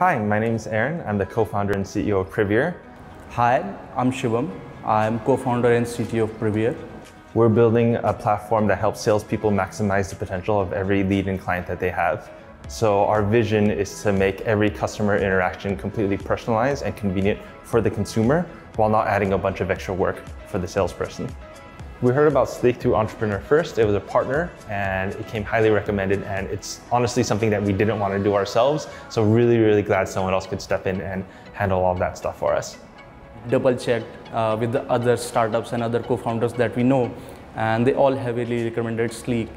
Hi, my name is Aaron. I'm the co-founder and CEO of Privyr. Hi, I'm Shivam. I'm co-founder and CTO of Privyr. We're building a platform that helps salespeople maximize the potential of every lead and client that they have. So our vision is to make every customer interaction completely personalized and convenient for the consumer while not adding a bunch of extra work for the salesperson. We heard about Sleek through Entrepreneur first. It was a partner and it came highly recommended, and it's honestly something that we didn't want to do ourselves. So really glad someone else could step in and handle all of that stuff for us. Double checked with the other startups and other co-founders that we know, and they all heavily recommended Sleek.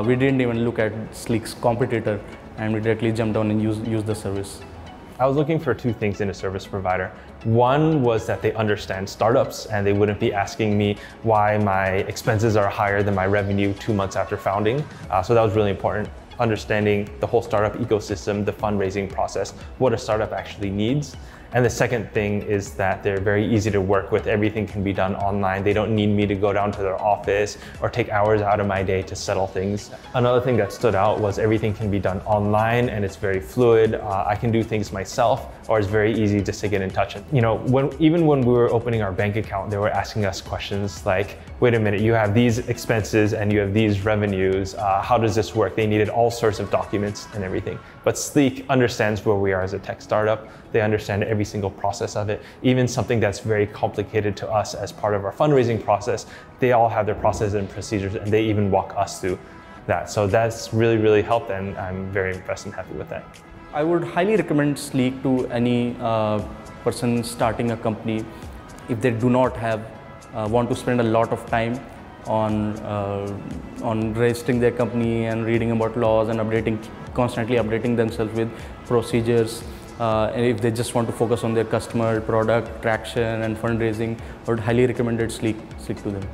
We didn't even look at Sleek's competitor and we directly jumped on and used the service. I was looking for two things in a service provider. One was that they understand startups and they wouldn't be asking me why my expenses are higher than my revenue 2 months after founding. So that was really important. Understanding the whole startup ecosystem, the fundraising process, what a startup actually needs. And the second thing is that they're very easy to work with. Everything can be done online. They don't need me to go down to their office or take hours out of my day to settle things. Another thing that stood out was everything can be done online and it's very fluid. I can do things myself, or it's very easy just to get in touch. And, even when we were opening our bank account, they were asking us questions like, wait a minute, you have these expenses and you have these revenues. How does this work? They needed all sorts of documents and everything. But Sleek understands where we are as a tech startup. They understand every single process of it. Even something that's very complicated to us as part of our fundraising process, they all have their processes and procedures, and they even walk us through that. So that's really helped, and I'm very impressed and happy with that. I would highly recommend Sleek to any person starting a company if they do not want to spend a lot of time on registering their company and reading about laws and constantly updating themselves with procedures. And if they just want to focus on their customer, product, traction and fundraising, I would highly recommend Sleek to them.